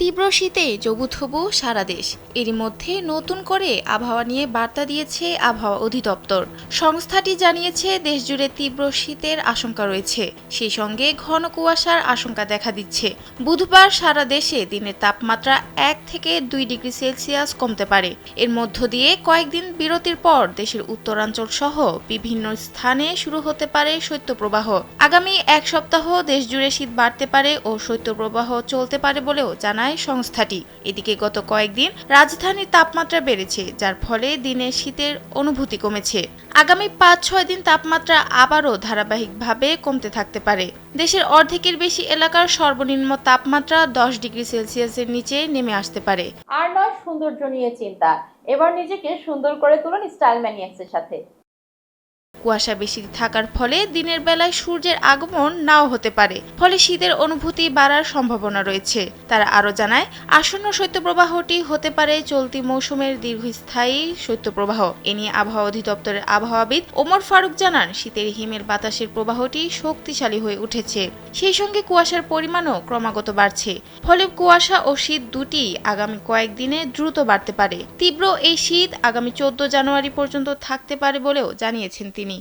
তীব্র শীতে জবুথবু সারা দেশ। এরই মধ্যে নতুন করে আবহাওয়া নিয়ে বার্তা দিয়েছে আবহাওয়া অধিদপ্তর। সংস্থাটি জানিয়েছে দেশজুড়ে তীব্র শীতের আশঙ্কা রয়েছে, সেই সঙ্গে ঘন কুয়াশার আশঙ্কা দেখা দিচ্ছে। বুধবার সারা দেশে দিনের তাপমাত্রা 1 থেকে 2 ডিগ্রি সেলসিয়াস কমতে পারে। এর মধ্য দিয়ে কয়েকদিন বিরতির পর দেশের উত্তরাঞ্চল সহ বিভিন্ন স্থানে শুরু হতে পারে শৈত্যপ্রবাহ। আগামী এক সপ্তাহ দেশজুড়ে শীত বাড়তে পারে ও শৈত্যপ্রবাহ চলতে পারে বলেও জানায় সংস্থাটি। এদিকে গত কয়েকদিন রাজধানীর তাপমাত্রা বেড়েছে, যার ফলে দিনে শীতের অনুভূতি কমেছে। আগামী 5-6 দিন তাপমাত্রা আবারও ধারাবাহিকভাবে কমতে থাকতে পারে। দেশের অর্ধেকের বেশি এলাকার সর্বনিম্ন তাপমাত্রা 10 ডিগ্রি সেলসিয়াসের নিচে নেমে আসতে পারে। আর নয় সৌন্দর্য নিয়ে চিন্তা, এবার নিজেকে সুন্দর করে তুলুন স্টাইল ম্যানিয়াক্সের সাথে। কুয়াশা বেশি থাকার ফলে দিনের বেলায় সূর্যের আগমন নাও হতে পারে, ফলে শীতের অনুভূতি বাড়ার সম্ভাবনা রয়েছে। তারা আরও জানায়, আসন্ন শৈত্যপ্রবাহটি হতে পারে চলতি মৌসুমের দীর্ঘস্থায়ী শৈত্যপ্রবাহ। এ নিয়ে আবহাওয়া অধিদপ্তরের আবহাওয়াবিদ ওমর ফারুক জানান, শীতের হিমেল বাতাসের প্রবাহটি শক্তিশালী হয়ে উঠেছে, সেই সঙ্গে কুয়াশার পরিমাণও ক্রমাগত বাড়ছে। ফলে কুয়াশা ও শীত দুটি আগামী কয়েকদিনে দ্রুত বাড়তে পারে। তীব্র এই শীত আগামী 14 জানুয়ারি পর্যন্ত থাকতে পারে বলেও জানিয়েছেন তিনি।